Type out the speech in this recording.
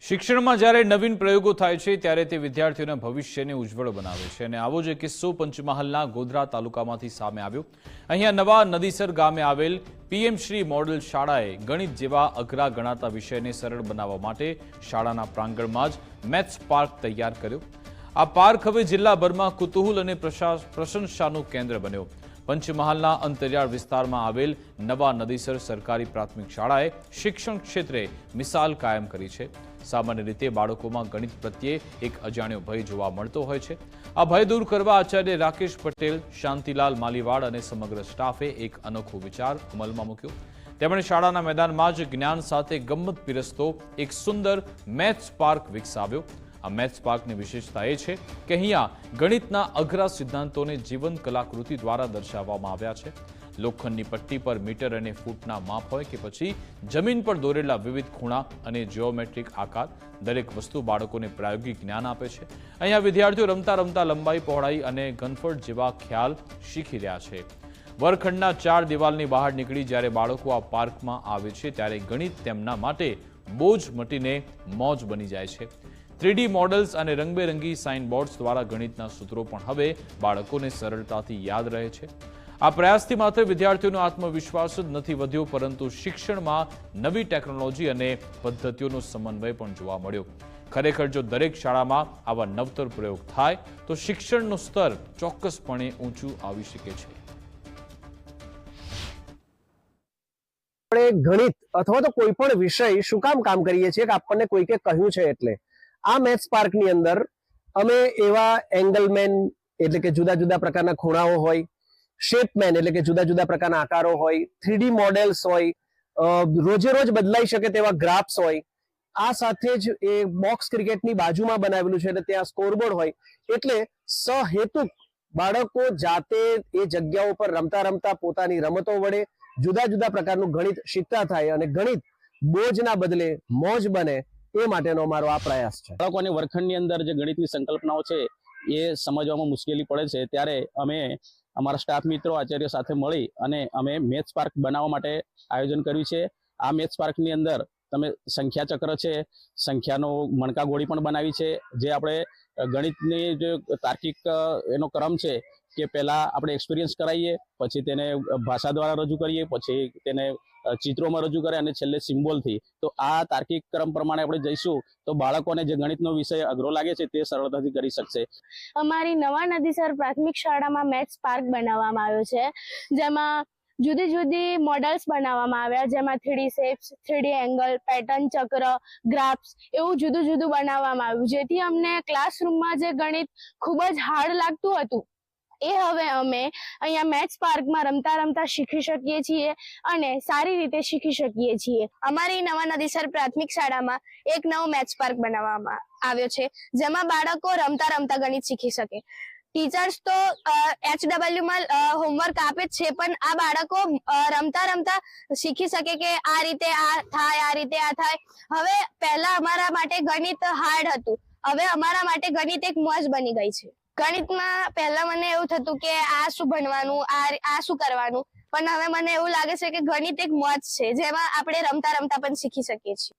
શિક્ષણમાં જ્યારે નવીન પ્રયોગો થાય છે ત્યારે તે વિદ્યાર્થીઓના ભવિષ્યને ઉજ્જવળ બનાવે છે અને આવો જ એક કિસ્સો પંચમહાલના ગોધરા તાલુકામાંથી સામે આવ્યો। અહીંયા નવા નદીસર ગામે આવેલ પીએમ શ્રી મોડેલ શાળાએ ગણિત જેવા અઘરા ગણાતા વિષયને સરળ બનાવવા માટે શાળાના પ્રાંગણમાં જ મેથ્સ પાર્ક તૈયાર કર્યો। આ પાર્ક હવે જિલ્લાભરમાં કુતૂહલ અને પ્રશંસાનું કેન્દ્ર બન્યો। પંચમહાલના અંતરિયાળ વિસ્તારમાં આવેલ નવા નદીસર સરકારી પ્રાથમિક શાળાએ શિક્ષણ ક્ષેત્રે મિસાલ કાયમ કરી છે। સામાન્ય રીતે બાળકોમાં ગણિત પ્રત્યે એક અજાણ્યો ભય જોવા મળતો હોય છે। આ ભય દૂર કરવા આચાર્ય રાકેશ પટેલ, શાંતિલાલ માલીવાડ અને સમગ્ર સ્ટાફે એક અનોખો વિચાર અમલમાં મૂક્યો। તેમણે શાળાના મેદાનમાં જ જ્ઞાન સાથે ગમ્મત પીરસતો એક સુંદર મેથ્સ પાર્ક વિકસાવ્યો। આ મેથ્સ પાર્કની વિશેષતા એ છે કે અહીંયા ગણિતના અઘરા સિદ્ધાંતોને જીવંત કલાકૃતિ દ્વારા દર્શાવવામાં આવ્યા છે। લોખંડની પટ્ટી પર મીટર અને ફૂટના માપ હોય કે પછી જમીન પર દોરેલા વિવિધ ખૂણા અને જીઓમેટ્રિક આકાર, દરેક વસ્તુ બાળકોને પ્રાયોગિક જ્ઞાન આપે છે। અહીંયા વિદ્યાર્થીઓ રમતા રમતા લંબાઈ, પહોળાઈ અને ઘનફળ જેવા ખ્યાલ શીખી રહ્યા છે। વર્ગખંડના 4 દિવાલની બહાર નીકળી જ્યારે બાળકો આ પાર્કમાં આવે છે ત્યારે ગણિત તેમના માટે બોજ મટીને મોજ બની જાય છે। 3D મોડલ્સ અને રંગબેરંગી સાઇન બોર્ડ્સ દ્વારા ગણિતના સૂત્રો પણ હવે બાળકોને સરળતાથી યાદ રહે છે। આ પ્રયાસથી માત્ર વિદ્યાર્થીઓનો આત્મવિશ્વાસ જ નથી વધ્યો, પરંતુ શિક્ષણમાં નવી ટેકનોલોજી અને પદ્ધતિઓનો સમન્વય પણ જોવા મળ્યો। ખરેખર જો દરેક શાળામાં આવા નવતર પ્રયોગ થાય તો શિક્ષણનું સ્તર ચોક્કસપણે ઊંચું આવી શકે છે। ગણિત અથવા તો કોઈ પણ વિષય શું કામ કરીએ છીએ કે આપણને કોઈકે કહ્યું છે એટલે આ મેથ્સ પાર્કની અંદર અમે એવા એંગલમેન એટલે કે જુદા જુદા પ્રકારના ખૂણાઓ હોય, શેપમેન એટલે કે જુદા જુદા પ્રકારના આકારો હોય, 3D મોડેલ્સ હોય, રોજે રોજ બદલાઈ શકે તેવા ગ્રાફ્સ હોય, આ સાથે જ એ બોક્સ ક્રિકેટની બાજુમાં બનાવેલું છે એટલે ત્યાં સ્કોરબોર્ડ હોય, એટલે સહેતુક બાળકો જાતે એ જગ્યાઓ પર રમતા રમતા પોતાની રમતો વડે જુદા જુદા પ્રકારનું ગણિત શીખતા થાય અને ગણિત બોજના બદલે મોજ બને એ માટેનો અમારો આ પ્રયાસ છે। બાળકોને વર્ગખંડની અંદર જે ગણિતની સંકલ્પનાઓ છે એ સમજવામાં મુશ્કેલી પડે છે ત્યારે અમે અમારા સ્ટાફ મિત્રો આચાર્ય સાથે મળી અને અમે મેથ્સ પાર્ક બનાવવા માટે આયોજન કર્યું છે। આ મેથ્સ પાર્કની અંદર તમે સંખ્યા ચક્ર છે, સંખ્યાનો મણકા ગોળી પણ બનાવી છે, જે આપણે ગણિતની જે તાર્કિક એનો ક્રમ છે કે પહેલા આપણે એક્સપિરિયન્સ કરાવીએ, પછી તેને ભાષા દ્વારા રજૂ કરીએ, પછી તેને ચિત્રોમાં રજૂ કરે અને છેલ્લે સિમ્બોલથી। તો આ તાર્કિક ક્રમ પ્રમાણે આપણે જઈશું તો બાળકોને જે ગણિતનો વિષય અઘરો લાગે છે તે સરળતાથી કરી શકશે। અમારી નવા નદીસર પ્રાથમિક શાળામાં મેથ્સ પાર્ક બનાવવામાં આવ્યો છે, જેમાં જુદી જુદી મોડલ્સ બનાવવામાં આવ્યા, જેમાં 3D shapes, 3D angle, pattern ચક્ર, ગ્રાફ્સ એવું જુદું જુદું બનાવવામાં આવ્યું, જેથી અમને ક્લાસરૂમમાં જે ગણિત ખૂબ જ હાર્ડ લાગતું હતું એ હવે અમે અહીંયા મેથ્સ પાર્કમાં રમતા રમતા શીખી શકીએ છીએ અને સારી રીતે શીખી શકીએ છીએ। અમારી નવા નદીસર પ્રાથમિક શાળામાં એક નવો મેથ્સ પાર્ક બનાવવામાં આવ્યો છે, જેમાં બાળકો રમતા રમતા ગણિત શીખી શકે। ટીચર્સ તો HW માં હોમવર્ક આપે જ છે, પણ આ બાળકો રમતા રમતા શીખી શકે કે આ રીતે આ થાય, આ રીતે આ થાય। હવે પહેલા અમારા માટે ગણિત હાર્ડ હતું, હવે અમારા માટે ગણિત એક મોજ બની ગઈ છે। ગણિતમાં પહેલા મને એવું થતું કે આ શું ભણવાનું, આ શું કરવાનું, પણ હવે મને એવું લાગે છે કે ગણિત એક મોજ છે, જેમાં આપણે રમતા રમતા પણ શીખી શકીએ છીએ।